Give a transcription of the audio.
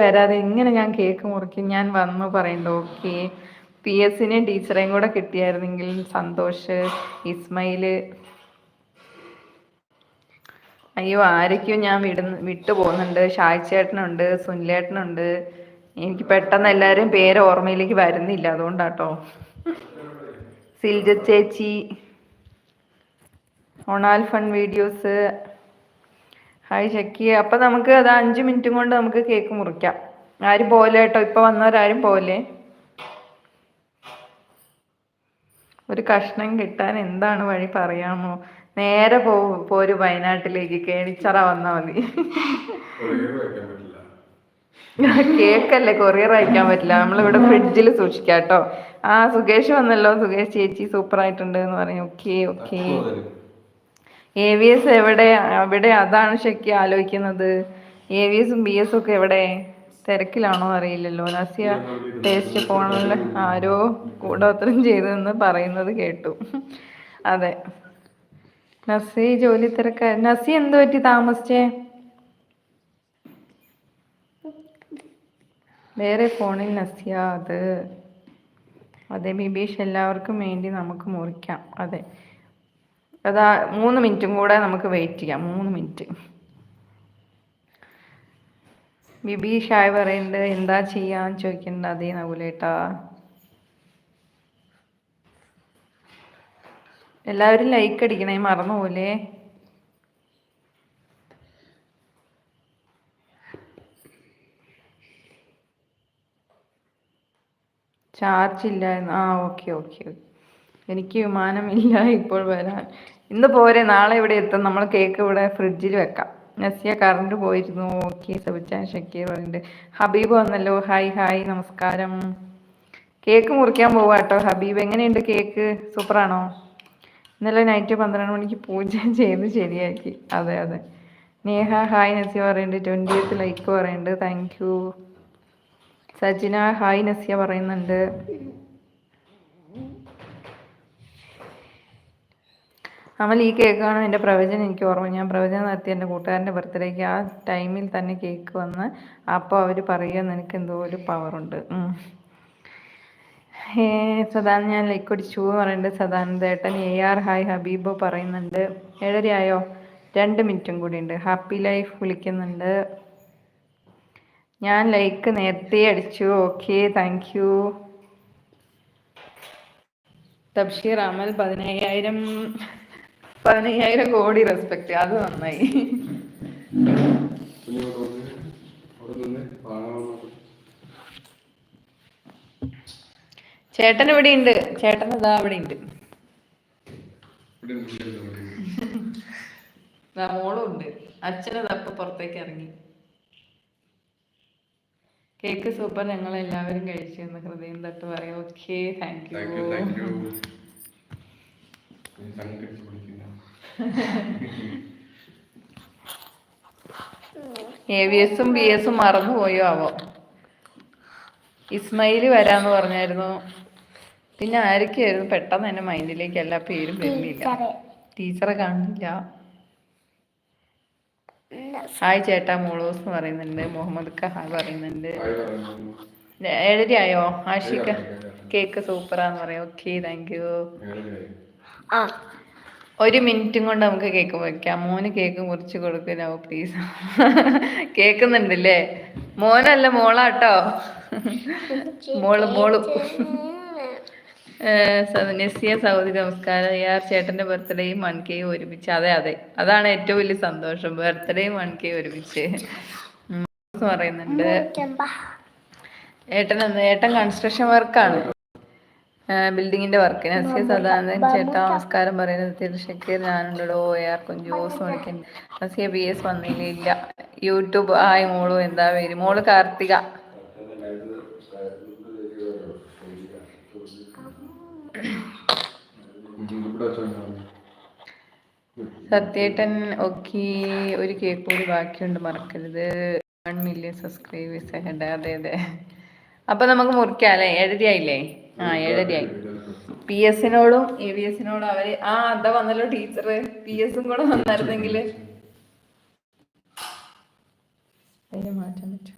വരാതെ എങ്ങനെ ഞാൻ കേക്ക് മുറിക്കും? ഞാൻ വന്നു പറയണ്ട. ഓക്കെ, പി എസിനെയും ടീച്ചറേയും കൂടെ കിട്ടിയായിരുന്നെങ്കിൽ സന്തോഷ്, ഇസ്മയില്. അയ്യോ, ആരൊക്കെയോ ഞാൻ വിട്ടു പോകുന്നുണ്ട്. ഷായ്ചേട്ടനുണ്ട്, സുനിലേട്ടനുണ്ട്. എനിക്ക് പെട്ടെന്ന് എല്ലാവരും പേര് ഓർമ്മയിലേക്ക് വരുന്നില്ല, അതുകൊണ്ടാട്ടോ. സിൽജ ചേച്ചി, ഒണാൽ ഫൺ വീഡിയോസ്, ഹായ് ഷക്കി. അപ്പൊ നമുക്ക് അത് 5 മിനിറ്റും കൊണ്ട് നമുക്ക് കേക്ക് മുറിക്കാം. ആരും പോലെ കേട്ടോ, ഇപ്പൊ വന്നവരാരും പോലെ. ഒരു കഷ്ണം കിട്ടാൻ എന്താണ് വഴി പറയാമോ? നേരെ പോരു വയനാട്ടിലേക്ക്, കേണിച്ചറ വന്നാ മതി. കേക്കല്ലേ, കൊറിയർ അയക്കാൻ പറ്റില്ല. നമ്മളിവിടെ ഫ്രിഡ്ജിൽ സൂക്ഷിക്കാം കേട്ടോ. ആ സുകേഷ് വന്നല്ലോ. സുകേഷ് ചേച്ചി സൂപ്പർ ആയിട്ടുണ്ട് എന്ന് പറയും. Okay okay. AVS എവിടെ? അവിടെ അതാണ് ശരിക്കും ആലോചിക്കുന്നത്. AVSും BSും ഒക്കെ എവിടെ? തിരക്കിലാണോ അറിയില്ലല്ലോ. നസിയ ടേസ്റ്റ് ഫോണിൽ ആരോ കൂടോത്രം ചെയ്തെന്ന് പറയുന്നത് കേട്ടു. അതെ, നസി ജോലി തിരക്ക. നസി എന്ത് പറ്റി താമസിച്ചേ? വേറെ ഫോണിൽ നസിയ. അതെ ബിബീഷ്, എല്ലാവർക്കും വേണ്ടി നമുക്ക് മുറിക്കാം. അതെ, അതാ 3 മിനിറ്റും കൂടെ നമുക്ക് വെയിറ്റ് ചെയ്യാം. 3 മിനിറ്റ്. ബിബീഷ് ആയി പറയുന്നുണ്ട്. എന്താ ചെയ്യാന്ന് ചോദിക്കണ്ട. അതേ നകുലേട്ടാ. എല്ലാവരും ലൈക്ക് അടിക്കണേ, മറന്നുപോലെ. ചാർജ് ഇല്ലായിരുന്നു. Okay okay. എനിക്ക് വിമാനമില്ല ഇപ്പോൾ വരാൻ. ഇന്ന് പോരെ, നാളെ ഇവിടെ എത്തും. നമ്മൾ കേക്ക് ഇവിടെ ഫ്രിഡ്ജിൽ വെക്കാം. നസിയ കറണ്ട് പോയിരുന്നു. ഓക്കെ, സബിച്ചാൻ ഷക്കീർ പറയുന്നുണ്ട്. ഹബീബ് വന്നല്ലോ. ഹായ് ഹായ്, നമസ്കാരം. കേക്ക് മുറിക്കാൻ പോവാ കേട്ടോ. ഹബീബ്, എങ്ങനെയുണ്ട് കേക്ക്? സൂപ്പറാണോ? ഇന്നലെ നൈറ്റ് 12 മണിക്ക് പൂജ ചെയ്ത് ശരിയാക്കി. അതെ അതെ. നേഹ ഹായ് നസിയ പറയുന്നുണ്ട്. 20th ലൈക്ക് പറയുന്നുണ്ട്. Thank you. Sajina hi Nasiya പറയുന്നുണ്ട്. അമൽ, ഈ കേക്കാണ് എൻ്റെ പ്രവചനം. എനിക്ക് ഓർമ്മ, ഞാൻ പ്രവചനം നടത്തി എൻ്റെ കൂട്ടുകാരൻ്റെ ബർത്ത്ഡേക്ക്. ആ ടൈമിൽ തന്നെ കേക്ക് വന്ന്. അപ്പോൾ അവർ പറയുക നിനക്ക് എന്തോ ഒരു പവറുണ്ട്. സദാനന്ദ്, ഞാൻ ലൈക്ക് അടിച്ചു പറയുന്നുണ്ട്. സദാനന്ദേട്ടൻ. AR hi. ഹബീബ് പറയുന്നുണ്ട്. 7:30 ആയോ? 2 മിനിറ്റും കൂടി ഉണ്ട്. ഹാപ്പി ലൈഫ് വിളിക്കുന്നുണ്ട്. ഞാൻ ലൈക്ക് നേരത്തെ അടിച്ചു. Okay, thank you. Tabsheer Amal 15,000 കോടി റെസ്പെക്ട്. അത് നന്നായി. ചേട്ടൻ ഇവിടെ ഉണ്ട്. ചേട്ടൻ ഇതാ അവിടെ ഉണ്ട്. മോളും ഉണ്ട്. അച്ഛനതപ്പൊ പുറത്തേക്ക് ഇറങ്ങി. കേക്ക് സൂപ്പർ, ഞങ്ങൾ എല്ലാവരും കഴിച്ചു എന്ന് ഹൃദയം തൊട്ട് പറയാം. Okay, thank you. AVSും BSും മറന്നുപോയോ ആവോ? ഇസ്മയില് വരാന്ന് പറഞ്ഞായിരുന്നു. പിന്നെ ആരൊക്കെയായിരുന്നു? പെട്ടെന്ന് എന്റെ മൈൻഡിലേക്ക് എല്ലാ പേരും വരുന്നില്ല. ടീച്ചറെ കാണില്ല. ഹായ് ചേട്ടാ മോളോസ് എന്ന് പറയുന്നുണ്ട്. മുഹമ്മദ് ഹായ് പറയുന്നുണ്ട്. 7:30 ആയോ? ആഷിക കേക്ക് സൂപ്പറാന്ന് പറയാം. Okay, thank U. 1 മിനിറ്റും കൊണ്ട് നമുക്ക് കേക്ക് മുറിക്കാം. മോന് കേക്ക് മുറിച്ച് കൊടുക്കലോ പ്ലീസ്. കേക്കുന്നുണ്ടല്ലേ? മോനല്ല മോളാട്ടോ. മോള്. നസിയ സൗദി, നമസ്കാരം. ചേട്ടന്റെ ബർത്ത്ഡേയും 1K ഒരുമിച്ച്. അതെ, അതാണ് ഏറ്റവും വലിയ സന്തോഷം. ബർത്ത്ഡേയും 1K ഒരുമിച്ച് പറയുന്നുണ്ട്. ഏട്ടൻ കൺസ്ട്രക്ഷൻ വർക്കാണ്, ബിൽഡിങ്ങിന്റെ വർക്ക്. നസിയ സദാനന്ദൻ ചേട്ടാ നമസ്കാരം പറയുന്നത്. ഷക്കീർ ഞാനുണ്ടോ? AR കുഞ്ചോസ് വിളിക്കുന്നു. നസിയ BS വന്നില്ല. യൂട്യൂബ് ഹായ് മോളു. എന്താ പേര്? മോള് കാർത്തിക. സത്യേട്ടൻ ഓക്കെ. ഒരു കേക്ക് കൂടി ബാക്കിയുണ്ട്, മറക്കരുത്. 1 മില്യൺ സബ്സ്ക്രൈബേഴ്സ് അഹെഡ്. അതെ. അപ്പൊ നമുക്ക് മുറിക്കാം അല്ലേ? 7:30 ആയില്ലേ? 7:30 ആയി. PSനോടും AVSനോടും അവര് എന്താ വന്നല്ലോ ടീച്ചർ. PSും കൂടെ വന്നായിരുന്നെങ്കിൽ അതിന് മാറ്റാൻ പറ്റും.